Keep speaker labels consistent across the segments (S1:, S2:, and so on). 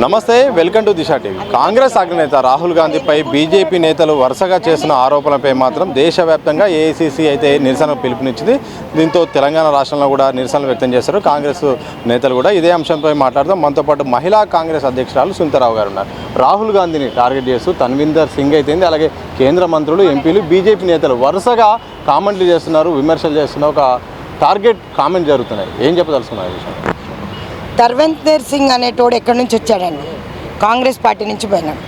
S1: నమస్తే, welcome to Disha TV. Congress అగ్రనేత Rahul గాంధీపై BJP నేతలు వరుసగా చేసిన ఆరోపణలపై మాత్రం దేశవ్యాప్తంగా ఏఐసీసీ అయితే నిరసన పిలుపునిచ్చింది. దీంతో తెలంగాణ రాష్ట్రంలో కూడా నిరసనలు వ్యక్తం చేశారు కాంగ్రెస్ నేతలు కూడా. ఇదే అంశంపై మాట్లాడదాం. మనతో పాటు మహిళా కాంగ్రెస్ అధ్యక్షురాలు సునీతారావు గారు ఉన్నారు. రాహుల్ గాంధీని టార్గెట్ చేస్తూ తన్వీందర్ సింగ్ అయితేంది, అలాగే కేంద్ర మంత్రులు, ఎంపీలు, బీజేపీ నేతలు వరుసగా కామెంట్లు చేస్తున్నారు, విమర్శలు చేస్తున్నారు. ఒక టార్గెట్ కామెంట్ జరుగుతున్నాయి. ఏం చెప్పదలుచుకున్నారు విషయం?
S2: తన్వీందర్ సింగ్ అనేటోడు ఎక్కడి నుంచి వచ్చాడండి? కాంగ్రెస్ పార్టీ నుంచి పోయినాడు.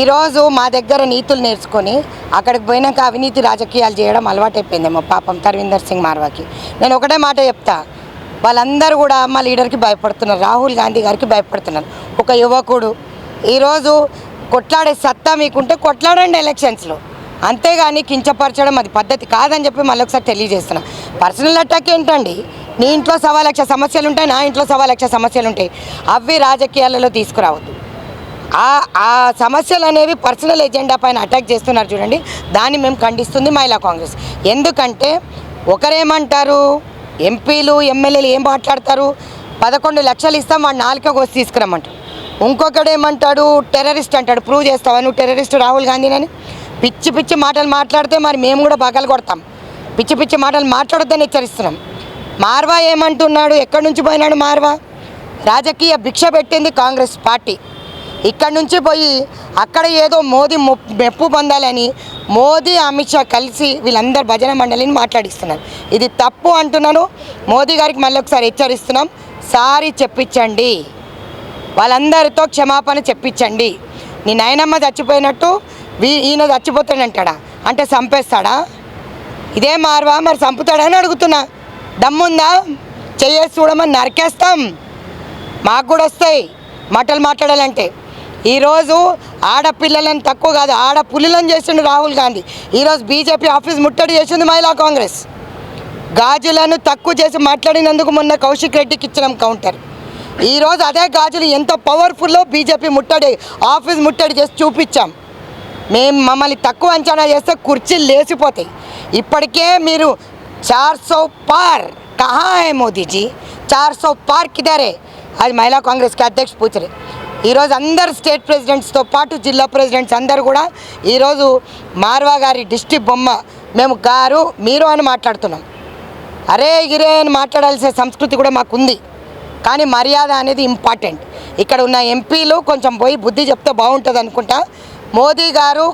S2: ఈరోజు మా దగ్గర నీతులు నేర్చుకొని అక్కడికి పోయినాక అవినీతి రాజకీయాలు చేయడం అలవాటైపోయిందేమో పాపం తన్వీందర్ సింగ్ మార్వాకి. నేను ఒకటే మాట చెప్తా, వాళ్ళందరూ కూడా మా లీడర్కి భయపడుతున్నారు, రాహుల్ గాంధీ గారికి భయపడుతున్నారు. ఒక యువకుడు ఈరోజు కొట్లాడే సత్తా మీకుంటే కొట్లాడండి ఎలక్షన్స్లో, అంతేగాని కించపరచడం అది పద్ధతి కాదని చెప్పి మళ్ళీ ఒకసారి తెలియజేస్తున్నా. పర్సనల్ అటాక్ ఏంటండి? నీ ఇంట్లో 1,00,000 సమస్యలు ఉంటాయి, నా ఇంట్లో 1,00,000 సమస్యలు ఉంటాయి. అవి రాజకీయాలలో తీసుకురావద్దు. ఆ సమస్యలు అనేవి పర్సనల్ ఎజెండా పైన అటాక్ చేస్తున్నారు చూడండి, దాన్ని మేము ఖండిస్తుంది మహిళా కాంగ్రెస్. ఎందుకంటే ఒకరేమంటారు, ఎంపీలు ఎమ్మెల్యేలు ఏం మాట్లాడతారు, 11 లక్షలు ఇస్తాం వాడు 4 కోసి తీసుకురమ్మంటారు. ఇంకొకడు ఏమంటాడు, టెర్రరిస్ట్ అంటాడు. ప్రూవ్ చేస్తావా నువ్వు టెర్రరిస్ట్ రాహుల్ గాంధీనని? పిచ్చి పిచ్చి మాటలు మాట్లాడితే మరి మేము కూడా బగలు కొడతాం. పిచ్చి పిచ్చి మాటలు మాట్లాడొద్దని హెచ్చరిస్తున్నాం. మార్వా ఏమంటున్నాడు? ఎక్కడి నుంచి పోయినాడు మార్వా? రాజకీయ భిక్ష పెట్టింది కాంగ్రెస్ పార్టీ. ఇక్కడి నుంచి పోయి అక్కడ ఏదో మోదీ మెప్పు పొందాలని మోదీ అమిత్ షా కలిసి వీళ్ళందరూ భజన మండలిని మాట్లాడిస్తున్నారు. ఇది తప్పు అంటున్నాను. మోదీ గారికి మళ్ళీ ఒకసారి హెచ్చరిస్తున్నాం, సారీ చెప్పించండి, వాళ్ళందరితో క్షమాపణ చెప్పించండి. నీ నాయనమ్మ చచ్చిపోయినట్టు ఈయన చచ్చిపోతాడంటాడా? అంటే చంపేస్తాడా? ఇదే మార్వా? మరి చంపుతాడని అడుగుతున్నా. దమ్ముందా? చెయ్యేసి చూడమని నరికేస్తాం. మాకు కూడా వస్తాయి మాటలు మాట్లాడాలంటే. ఈరోజు ఆడపిల్లలను తక్కువ కాదు, ఆడపుల్లులను చేసిండు రాహుల్ గాంధీ. ఈరోజు బీజేపీ ఆఫీస్ ముట్టడి చేసింది మహిళా కాంగ్రెస్. గాజులను తక్కువ చేసి మాట్లాడినందుకు మొన్న కౌశిక్ రెడ్డికి ఇచ్చినాం కౌంటర్. ఈరోజు అదే గాజులు ఎంత పవర్ఫుల్లో బీజేపీ ముట్టడి ఆఫీస్ ముట్టడి చేసి చూపించాం. మమ్మల్ని తక్కువ అంచనా చేస్తే కుర్చీలు లేచిపోతాయి. ఇప్పటికే మీరు 400 पार कहाँ है मोदी जी? 400 पार किधर है? आज महिला कांग्रेस के अध्यक्ष पूछ रहे. ఈరోజు అందరు స్టేట్ ప్రెసిడెంట్స్తో పాటు జిల్లా ప్రెసిడెంట్స్ అందరూ కూడా ఈరోజు మార్వా గారి డిస్ట్రిక్ట్ బొమ్మ మేము గారు మీరు అని మాట్లాడుతున్నాం. అరే గిరే అని మాట్లాడాల్సిన సంస్కృతి కూడా మాకుంది, కానీ మర్యాద అనేది ఇంపార్టెంట్. ఇక్కడ ఉన్న ఎంపీలు కొంచెం పోయి బుద్ధి చెప్తే బాగుంటుంది అనుకుంటా. మోదీ గారు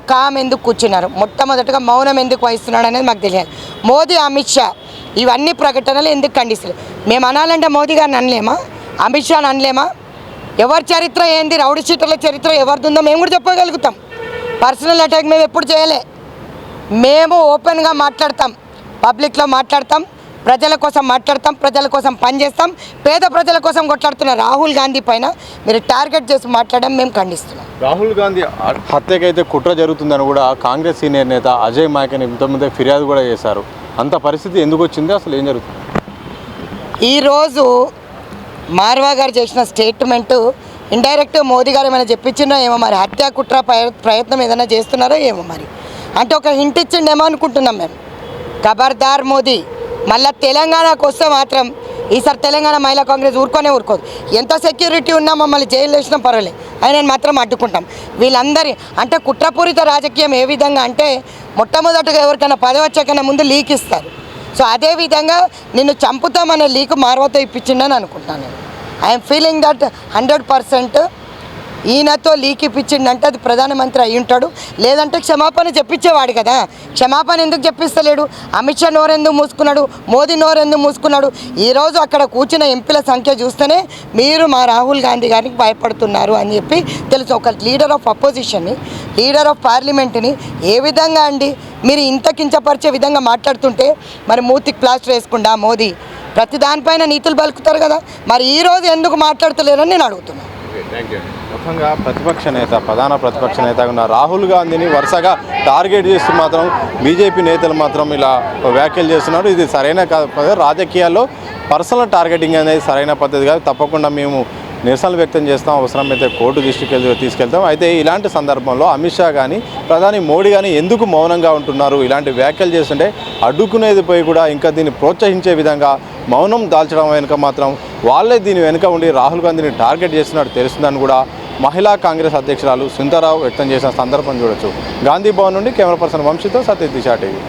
S2: ఎందుకు కూర్చున్నారు? మొట్టమొదటిగా మౌనం ఎందుకు వహిస్తున్నాడు అనేది మాకు తెలియాలి. మోదీ, అమిత్ షా ఇవన్నీ ప్రకటనలు ఎందుకు ఖండిస్తారు? మేము అనాలంటే మోదీ గారిని అనలేమా? అమిత్ షాని అనలేమా? ఎవరి చరిత్ర ఏంది, రౌడీ షీటర్ల చరిత్ర ఎవరిదిందో మేము కూడా చెప్పగలుగుతాం. పర్సనల్ అటాక్ మేము ఎప్పుడు చేయలే. మేము ఓపెన్గా మాట్లాడతాం, పబ్లిక్లో మాట్లాడతాం, ప్రజల కోసం మాట్లాడతాం, ప్రజల కోసం పనిచేస్తాం. పేద ప్రజల కోసం కొట్లాడుతున్న రాహుల్ గాంధీ పైన మీరు టార్గెట్ చేసి మాట్లాడడం మేము ఖండిస్తున్నాం.
S1: రాహుల్ గాంధీ హత్యకైతే కుట్ర జరుగుతుందని కూడా కాంగ్రెస్ సీనియర్ నేత అజయ్ మాకన్ ఇంతకుముందే ఫిర్యాదు కూడా చేశారు. అంత పరిస్థితి ఎందుకు వచ్చింది? అసలు ఏం జరుగుతుంది?
S2: ఈరోజు మార్వా గారు చేసిన స్టేట్మెంట్ ఇండైరెక్ట్గా మోదీ గారు ఏమైనా చెప్పించినా ఏమో మరి, హత్య కుట్ర ప్రయత్నం ఏదైనా చేస్తున్నారో ఏమో మరి, అంటే ఒక హింట్ ఇచ్చిండేమో అనుకుంటున్నాం మేము. ఖబర్దార్ మోదీ, మళ్ళీ తెలంగాణకు వస్తే మాత్రం ఈసారి తెలంగాణ మహిళా కాంగ్రెస్ ఊరుకోదు. ఎంత సెక్యూరిటీ ఉన్నా మమ్మల్ని జైలు వేసినా పర్వాలేదు, ఆయన మాత్రం అడ్డుకుంటాం. వీళ్ళందరి అంటే కుట్రపూరిత రాజకీయం ఏ విధంగా అంటే మొట్టమొదటిగా ఎవరికైనా పదవి వచ్చాకన్నా ముందు లీక్ ఇస్తారు. సో అదేవిధంగా నిన్ను చంపుతామనే లీక్ మార్వాతో ఇప్పించిండని అనుకుంటున్నాను నేను. ఐఎమ్ ఫీలింగ్ దట్ 100% ఈయనతో లీక్ ఇప్పించిండంటే అది ప్రధానమంత్రి అయి ఉంటాడు, లేదంటే క్షమాపణ చెప్పించేవాడు కదా. క్షమాపణ ఎందుకు చెప్పిస్తలేడు? అమిత్ షా నోరెందుకు మూసుకున్నాడు? మోదీ నోరెందుకు మూసుకున్నాడు? ఈరోజు అక్కడ కూర్చున్న ఎంపీల సంఖ్య చూస్తేనే మీరు మా రాహుల్ గాంధీ గారికి భయపడుతున్నారు అని చెప్పి తెలుసు. ఒక లీడర్ ఆఫ్ అపోజిషన్ని, లీడర్ ఆఫ్ పార్లమెంట్ని ఏ విధంగా అండి మీరు ఇంత కించపరిచే విధంగా మాట్లాడుతుంటే మరి మూతికి ప్లాస్టర్ వేసుకుండా మోదీ ప్రతి దానిపైన నీతులు పలుకుతారు కదా, మరి ఈరోజు ఎందుకు మాట్లాడతలేరని నేను అడుగుతున్నాను.
S1: ముఖ్యంగా ప్రధాన ప్రతిపక్ష నేతగా ఉన్న రాహుల్ గాంధీని వరుసగా టార్గెట్ చేస్తూ మాత్రం బీజేపీ నేతలు మాత్రం ఇలా వ్యాఖ్యలు చేస్తున్నారు. ఇది సరైన కాదు. రాజకీయాల్లో పర్సనల్ టార్గెటింగ్ అనేది సరైన పద్ధతి కాదు. తప్పకుండా మేము నిరసనలు వ్యక్తం చేస్తాం, అవసరమైతే కోర్టు దృష్టికి తీసుకెళ్తాం. అయితే ఇలాంటి సందర్భంలో అమిత్ షా కానీ ప్రధాని మోడీ కానీ ఎందుకు మౌనంగా ఉంటున్నారు? ఇలాంటి వ్యాఖ్యలు చేస్తుంటే అడ్డుకునేది పోయి కూడా ఇంకా దీన్ని ప్రోత్సహించే విధంగా మౌనం దాల్చడం వెనుక మాత్రం వాళ్ళే దీని వెనుక ఉండి రాహుల్ గాంధీని టార్గెట్ చేస్తున్నట్టు తెలుస్తుందని కూడా మహిళా కాంగ్రెస్ అధ్యక్షురాలు సునీతారావు వ్యక్తం చేసిన సందర్భం చూడొచ్చు. గాంధీ భవన్ నుండి కెమెరా పర్సన్ వంశీతో సత్య దిశ టీవీ.